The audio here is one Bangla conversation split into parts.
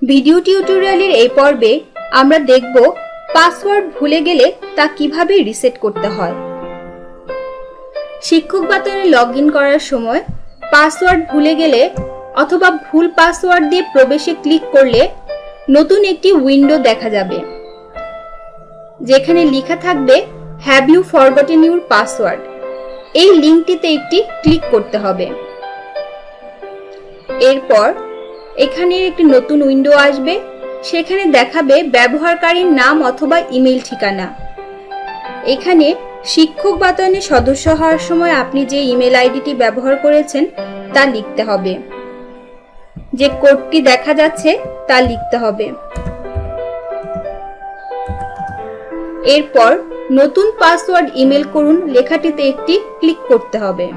ভিডিও টিউটোরিয়ালের এই পর্বে আমরা দেখব পাসওয়ার্ড ভুলে গেলে তা কিভাবে রিসেট করতে হয়। শিক্ষক বাতায়নে লগইন করার সময় পাসওয়ার্ড ভুলে গেলে অথবা ভুল পাসওয়ার্ড দিয়ে প্রবেশে ক্লিক করলে নতুন একটি উইন্ডো দেখা যাবে, যেখানে লেখা থাকবে have you forgotten your password. এই লিংকটিতে একটি ক্লিক করতে হবে। এরপর এখানে একটি নতুন উইন্ডো আসবে, সেখানে দেখাবে ব্যবহারকারীর নাম অথবা ইমেল ঠিকানা। এখানে শিক্ষক বাতায়নে সদস্য হওয়ার সময় আপনি যে ইমেল আইডিটি ব্যবহার করেছেন তা লিখতে হবে, যে কোডটি দেখা যাচ্ছে তা লিখতে হবে। এরপর নতুন পাসওয়ার্ড ইমেল করুন লেখাটিতে একটি ক্লিক করতে হবে।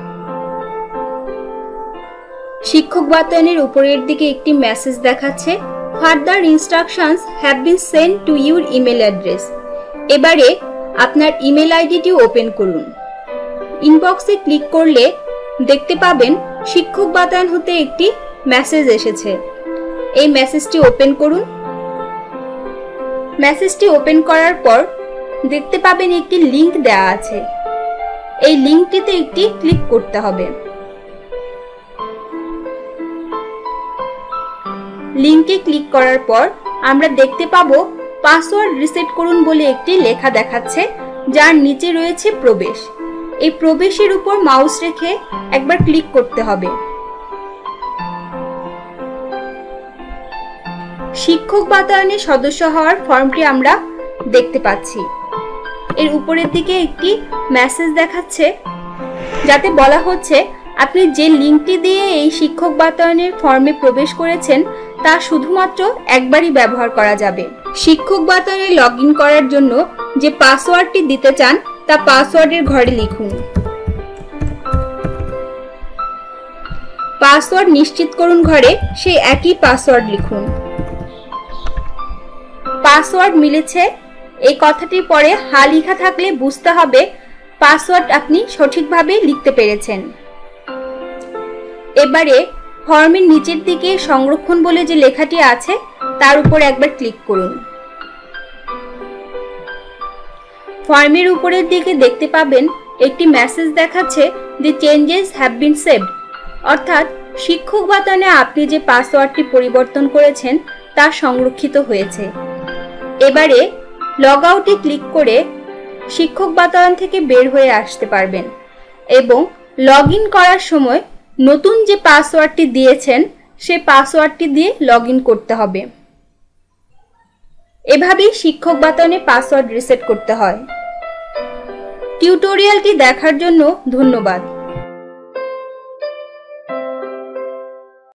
শিক্ষক বাতায়নের উপরের দিকে একটি মেসেজ দেখাচ্ছে further instructions have been sent to your email address. এবারে আপনার ইমেল আইডিটি ওপেন করুন। ইনবক্সে ক্লিক করলে দেখতে পাবেন শিক্ষক বাতায়ন হতে একটি মেসেজ এসেছে। এই মেসেজটি ওপেন করুন। মেসেজটি ওপেন করার পর দেখতে পাবেন একটি লিংক দেওয়া আছে। এই লিংকটিতে একটি ক্লিক করতে হবে। লিংকে ক্লিক করার পর আমরা দেখতে পাবো পাসওয়ার্ড রিসেট করুন বলে একটি লেখা দেখাচ্ছে, যার নিচে রয়েছে প্রবেশ। এই প্রবেশের উপর মাউস রেখে একবার ক্লিক করতে হবে। শিক্ষক বাতায়নে সদস্য হওয়ার ফর্মটি আমরা দেখতে পাচ্ছি। এর উপরের দিকে একটি মেসেজ দেখাচ্ছে, যাতে বলা হচ্ছে আপনি যে লিংকটি দিয়ে এই শিক্ষক বাতায়নের ফর্মে প্রবেশ করেছেন তা শুধুমাত্র একবারই ব্যবহার করা যাবে। শিক্ষক বাতায়নে লগইন করার জন্য যে পাসওয়ার্ডটি দিতে চান তা পাসওয়ার্ডের ঘরে লিখুন। পাসওয়ার্ড নিশ্চিত করুন ঘরে সেই একই পাসওয়ার্ড লিখুন। পাসওয়ার্ড মিলেছে এই কথাটির পরে হা লেখা থাকলে বুঝতে হবে পাসওয়ার্ড আপনি সঠিকভাবে লিখতে পেরেছেন। এবারে ফর্মের নিচের দিকে সংরক্ষণ বলে যে লেখাটি আছে তার উপর একবার ক্লিক করুন। ফর্মের উপরের দিকে দেখতে পাবেন একটি মেসেজ দেখাচ্ছে যে চেঞ্জেস হ্যাভ বিন সেভড, অর্থাৎ শিক্ষক বাতায়নে আপনি যে পাসওয়ার্ডটি পরিবর্তন করেছেন তা সংরক্ষিত হয়েছে। এবারে লগ আউটে ক্লিক করে শিক্ষক বাতায়ন থেকে বের হয়ে আসতে পারবেন এবং লগইন করার সময় নতুন যে পাসওয়ার্ডটি দিয়েছেন সেই পাসওয়ার্ডটি দিয়ে লগইন করতে হবে। এভাবেই শিক্ষক বাতায়নে পাসওয়ার্ড রিসেট করতে হয়। টিউটোরিয়ালটি দেখার জন্য ধন্যবাদ।